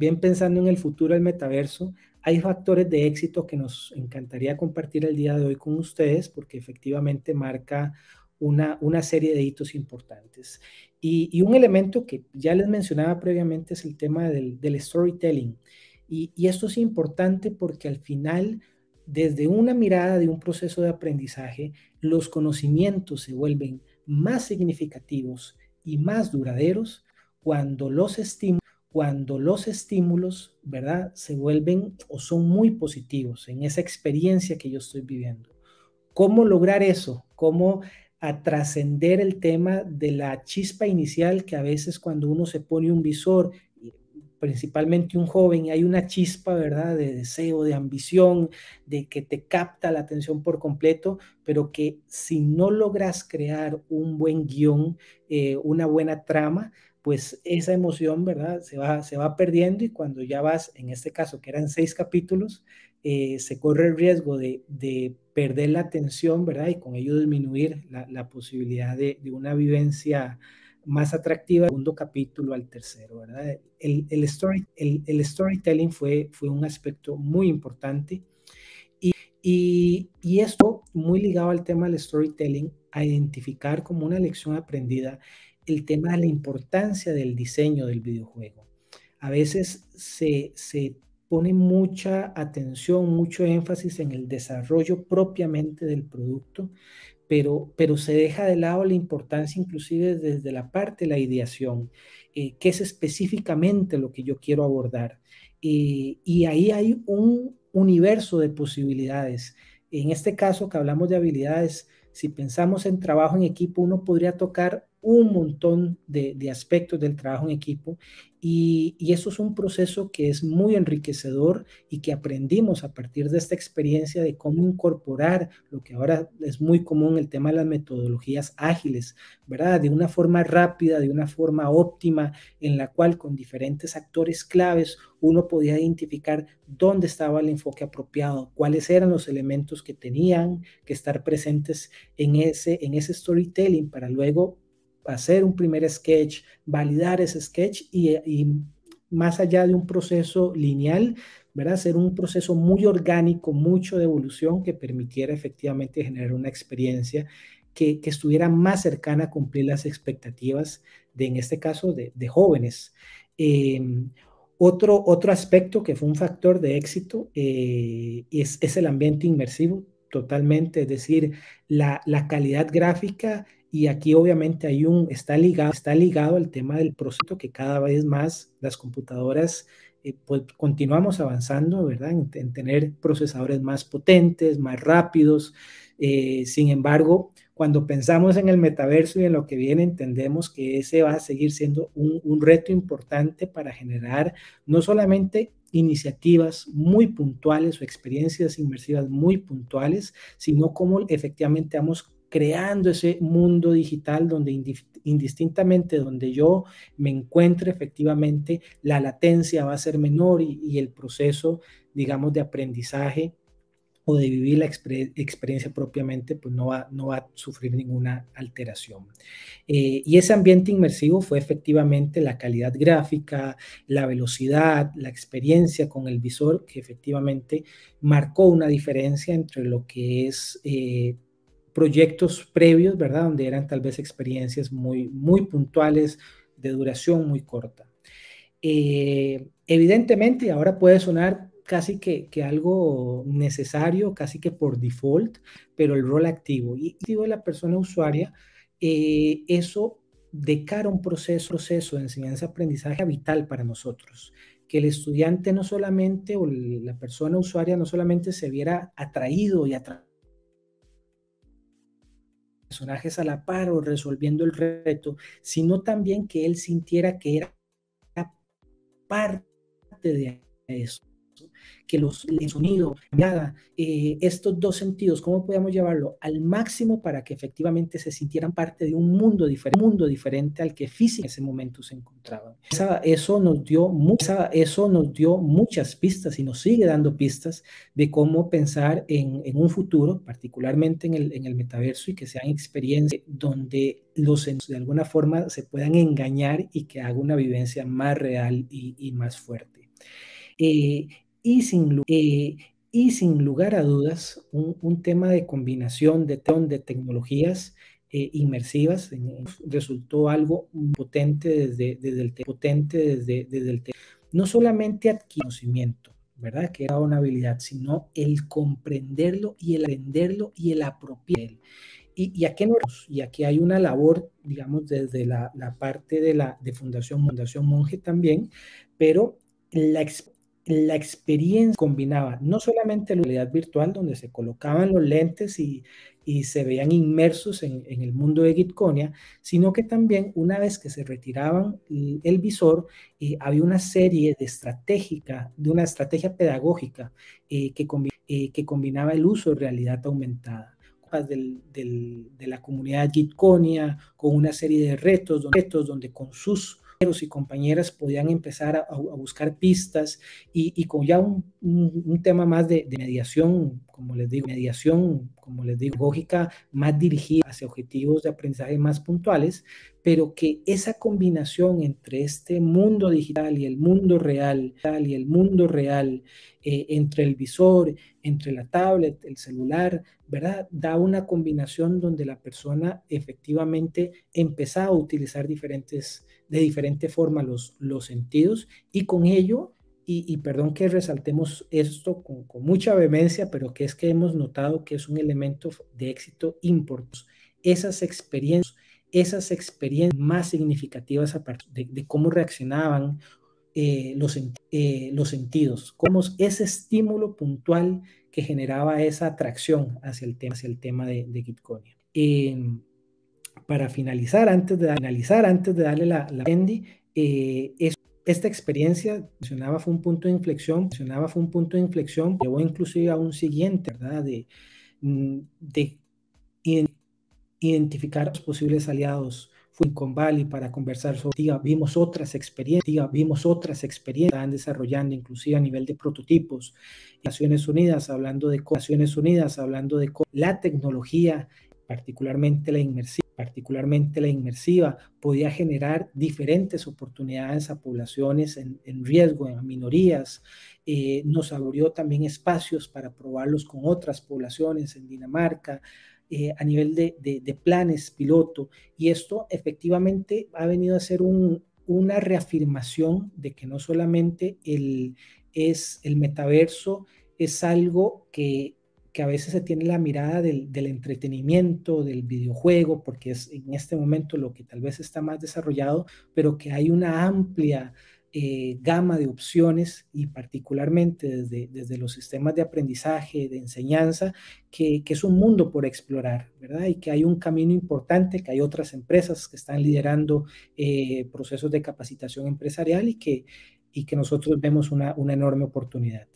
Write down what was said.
bien pensando en el futuro del metaverso, hay factores de éxito que nos encantaría compartir el día de hoy con ustedes porque efectivamente marca una serie de hitos importantes. Y un elemento que ya les mencionaba previamente es el tema del storytelling. Y esto es importante porque al final, desde una mirada de un proceso de aprendizaje, los conocimientos se vuelven más significativos y más duraderos cuando los estímulos, ¿verdad?, se vuelven o son muy positivos en esa experiencia que yo estoy viviendo. ¿Cómo lograr eso? ¿Cómo a trascender el tema de la chispa inicial que a veces cuando uno se pone un visor, principalmente un joven, y hay una chispa, ¿verdad?, de deseo, de ambición, de que te capta la atención por completo, pero que si no logras crear un buen guión, una buena trama, pues esa emoción, ¿verdad?, se va perdiendo y cuando ya vas, en este caso que eran 6 capítulos, se corre el riesgo de perder la atención, ¿verdad? Y con ello disminuir la posibilidad de una vivencia más atractiva del segundo capítulo al tercero, ¿verdad? El storytelling fue un aspecto muy importante y esto muy ligado al tema del storytelling, a identificar como una lección aprendida el tema de la importancia del diseño del videojuego. A veces se pone mucha atención, mucho énfasis en el desarrollo propiamente del producto, pero se deja de lado la importancia inclusive desde la parte de la ideación, qué es específicamente lo que yo quiero abordar. Y ahí hay un universo de posibilidades. En este caso que hablamos de habilidades, si pensamos en trabajo en equipo, uno podría tocar un montón de aspectos del trabajo en equipo y eso es un proceso que es muy enriquecedor y que aprendimos a partir de esta experiencia de cómo incorporar lo que ahora es muy común, el tema de las metodologías ágiles, ¿verdad? De una forma rápida, de una forma óptima, en la cual con diferentes actores claves uno podía identificar dónde estaba el enfoque apropiado, cuáles eran los elementos que tenían que estar presentes en ese storytelling para luego hacer un primer sketch, validar ese sketch y más allá de un proceso lineal, ¿verdad? Hacer un proceso muy orgánico, mucho de evolución que permitiera efectivamente generar una experiencia que estuviera más cercana a cumplir las expectativas de, en este caso, de jóvenes. Otro aspecto que fue un factor de éxito es el ambiente inmersivo, totalmente, es decir, la calidad gráfica y aquí obviamente está ligado al tema del proceso que cada vez más las computadoras pues continuamos avanzando, ¿verdad? En tener procesadores más potentes, más rápidos. Sin embargo, cuando pensamos en el metaverso y en lo que viene, entendemos que ese va a seguir siendo un reto importante para generar no solamente iniciativas muy puntuales o experiencias inmersivas muy puntuales, sino cómo efectivamente vamos creando ese mundo digital donde indistintamente donde yo me encuentre efectivamente la latencia va a ser menor y el proceso, digamos, de aprendizaje o de vivir la experiencia propiamente, pues no va a sufrir ninguna alteración. Y ese ambiente inmersivo fue efectivamente la calidad gráfica, la velocidad, la experiencia con el visor, que efectivamente marcó una diferencia entre lo que es proyectos previos, ¿verdad? Donde eran tal vez experiencias muy puntuales, de duración muy corta. Evidentemente, ahora puede sonar casi que algo necesario, casi que por default, pero el rol activo y de la persona usuaria, eso de cara a un proceso de enseñanza-aprendizaje vital para nosotros, que el estudiante no solamente o la persona usuaria no solamente se viera atraído y personajes a la par o resolviendo el reto, sino también que él sintiera que era parte de eso, que el sonido, nada, estos dos sentidos, ¿cómo podemos llevarlo al máximo para que efectivamente se sintieran parte de un mundo diferente al que físicamente en ese momento se encontraban? Eso nos dio muchas pistas y nos sigue dando pistas de cómo pensar en un futuro, particularmente en el metaverso y que sean experiencias donde los de alguna forma se puedan engañar y que haga una vivencia más real y más fuerte. Eh, y sin lugar a dudas, un tema de combinación de tecnologías inmersivas resultó algo potente desde el no solamente adquirir conocimiento, ¿verdad? Que era una habilidad, sino el comprenderlo y el aprenderlo y el apropiarlo. ¿Y a qué nos? Y aquí hay una labor, digamos, desde la parte de Fundación Monge también, pero la, la experiencia combinaba no solamente la realidad virtual, donde se colocaban los lentes y se veían inmersos en el mundo de Gitconia, sino que también una vez que se retiraban el visor, había una serie de una estrategia pedagógica que combinaba el uso de realidad aumentada de la comunidad Gitconia, con una serie de retos donde con sus compañeros y compañeras podían empezar a buscar pistas y con ya un tema más de mediación, como les digo, pedagógica más dirigida hacia objetivos de aprendizaje más puntuales, pero que esa combinación entre este mundo digital y el mundo real, entre el visor, entre la tablet, el celular, ¿verdad? Da una combinación donde la persona efectivamente empezaba a utilizar de diferente forma los sentidos y con ello, y perdón que resaltemos esto con mucha vehemencia, pero que es que hemos notado que es un elemento de éxito importante. Esas experiencias más significativas a partir de cómo reaccionaban los sentidos, como ese estímulo puntual que generaba esa atracción hacia el tema de Gitconia. Para finalizar, antes de darle la Andy, esta experiencia mencionaba fue un punto de inflexión, llevó inclusive a un siguiente, ¿verdad? De identificar los posibles aliados con Valley para conversar sobre, vimos otras experiencias que estaban desarrollando, inclusive a nivel de prototipos. Naciones Unidas hablando de la tecnología, particularmente la inmersiva, podía generar diferentes oportunidades a poblaciones en riesgo, a minorías. Nos abrió también espacios para probarlos con otras poblaciones en Dinamarca, a nivel de planes piloto, y esto efectivamente ha venido a ser una reafirmación de que no solamente el metaverso es algo que a veces se tiene la mirada del entretenimiento, del videojuego, porque es en este momento lo que tal vez está más desarrollado, pero que hay una amplia gama de opciones y particularmente desde los sistemas de aprendizaje, de enseñanza, que es un mundo por explorar, ¿verdad? Y que hay un camino importante, que hay otras empresas que están liderando procesos de capacitación empresarial y que nosotros vemos una enorme oportunidad.